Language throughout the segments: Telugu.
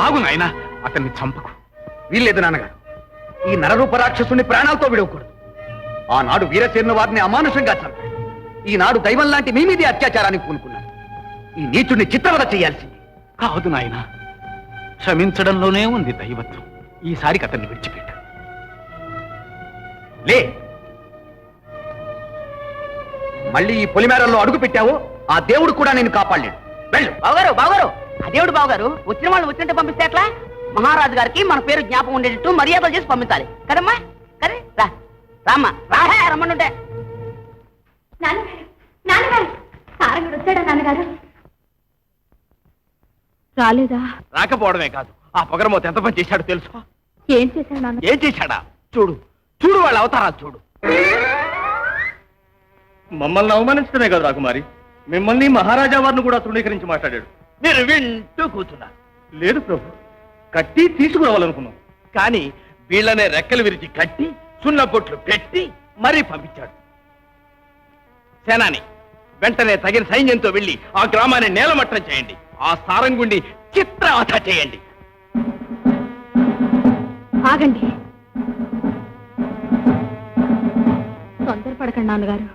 ఆగు నాయనా, అతన్ని చంపకు. వీల్లేదు నాన్నగారు, ఈ నరరూప రాక్షసుని ప్రాణాలతో విడవకూడదు. ఆనాడు వీరసేన వారిని అమానుషంగా చంపాడు. ఈనాడు దైవం లాంటి మీ మీది అత్యాచారానికి పూనుకున్నాడు. ఈ నీచుడిని చిత్రవద చేయాల్సింది. కాదు నాయనా, క్షమించడంలోనే ఉంది దైవత్వం. ఈసారికి అతన్ని విడిచిపెట్టు. లే, మళ్ళీ ఈ పొలిమేరల్లో అడుగు పెట్టావు, ఆ దేవుడు కూడా నేను కాపాడలేడు. వెళ్ళు. బావగారు, బావగారు, ఆ దేవుడు బావగారు వచ్చిన వాళ్ళు వచ్చినట్టు పంపిస్తే ఎట్లా? మహారాజు గారికి మన పేరు జ్ఞాపకం ఉండేటట్టు మర్యాదలు చేసి పంపించాలి కదమ్మా. కరే రా, రామ్మా, రాహే రమ్మనుంటే. నాన్నగారు, సారంగుడు వచ్చాడా నాన్నగారు? రాలేదా? రాకపోవడమే కాదు, ఆ పొగరమోత ఎంత పని చేశాడో తెలుసు. ఏం చేశాడు నాన్న? ఏం చేశాడా? చూడు చూడు, వాళ్ళ అవతారాలు చూడు. మమ్మల్ని అవమానించడమే కాదు రాకుమారి, మిమ్మల్ని మహారాజా వారిని కూడా తృణీకరించి మాట్లాడాడు. మీరు వింటూ కూర్చున్నారు. లేదు ప్రభు, కట్టి తీసుకురావాలనుకున్నాం, కానీ వీళ్ళనే రెక్కలు విరిచి కట్టి సున్నబొట్లు పెట్టి మరీ పంపించాడు. సేనాని, వెంటనే తగిన సైన్యంతో వెళ్లి ఆ గ్రామాన్ని నేలమట్టం చేయండి. ఆ సారంగుండి చిత్రవధ చేయండి. ఆగండి, తొందరపడకండి నాన్నగారు.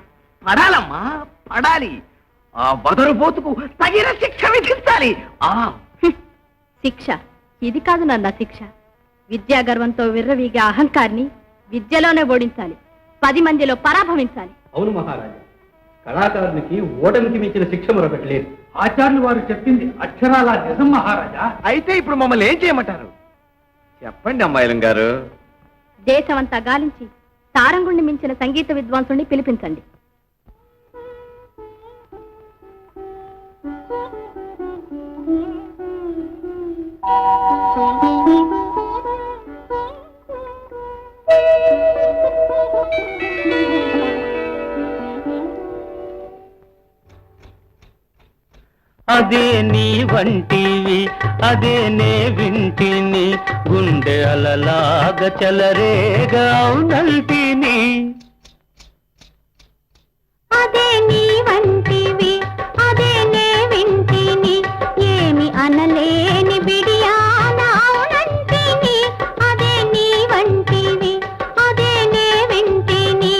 పడాలమ్మా, పడాలి. ఆ బదరుబోతుకు తగిన శిక్ష విధించాలి. శిక్ష ఇది కాదు నాన్న శిక్ష. విద్యా గర్వంతో విర్రవీగే అహంకారిని విద్యలోనే ఓడించాలి, 10 మందిలో పరాభవించాలి. అవును మహారాజా, కళాకారునికి ఓటమికి మించిన శిక్ష మరొకట్లేదు. ఆచార్యులు వారు చెప్పింది అక్షరాల నిజం మహారాజా. అయితే ఇప్పుడు మమ్మల్ని ఏం చేయమంటారు? చెప్పండి అమ్మాయిలం గారు. దేశమంతా గాలించి సారంగుణ్ణి మించిన సంగీత విద్వాంసుని పిలిపించండి. అదే నీ వంటివి అదే నే వింటిని గుండె అలలాగ చలరేగా అవునంటిని. అదే నీ వంటివి అదే నే వింటిని ఏమి అనలేని బిడియానంటిని. అదే నీ వంటివి అదే నే వింటిని.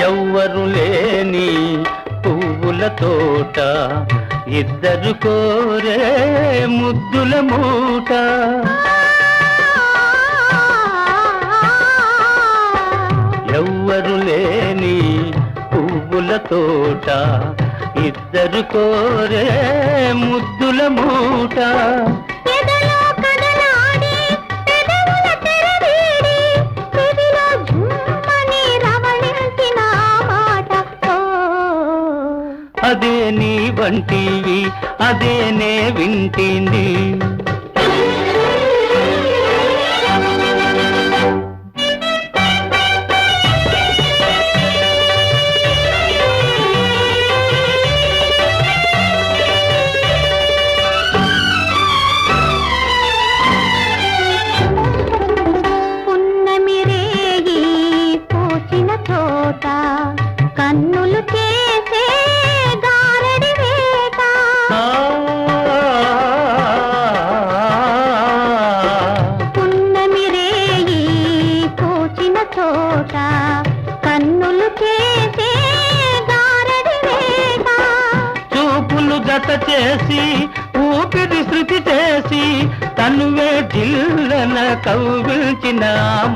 ఎవ్వరు లేని పువ్వుల తోట ఇద్దరు కోరే ముద్దుల మూట. ఎవ్వరు లేని పువ్వుల తోట ఇద్దరు కోరే ముద్దుల మూట. అదే నీ వంటివి అదే నే వింటింది. పున్నమిరేగి పూచిన చోట కన్నులు చేసే గారడి వేట. పున్నమిరేగి పూచిన చోట కన్నులు చేసే గారడి వేట. చూపులు జత చేసి ఊపిరి శృతి చేసి తనువే జిల్లన కౌగిల్చిన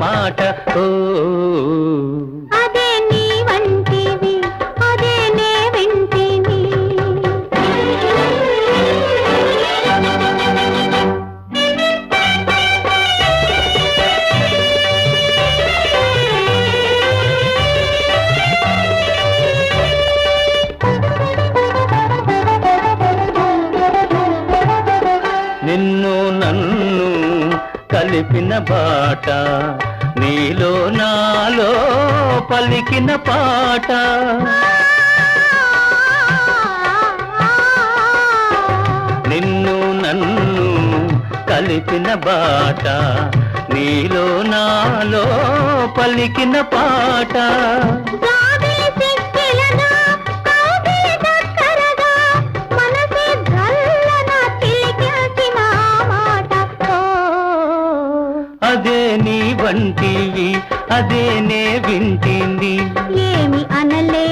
మాట. ఓ అదే నీ వంటివి అదే నే వింటిని. నిన్ను నన్ను కలిపిన బాట నీలో నాలో పలికిన పాట. నిన్ను నన్ను కలిపిన బాట నీలో నాలో పలికిన పాట. అదే నీ వంటివి అదే నే వింటింది. ఏమి అనలే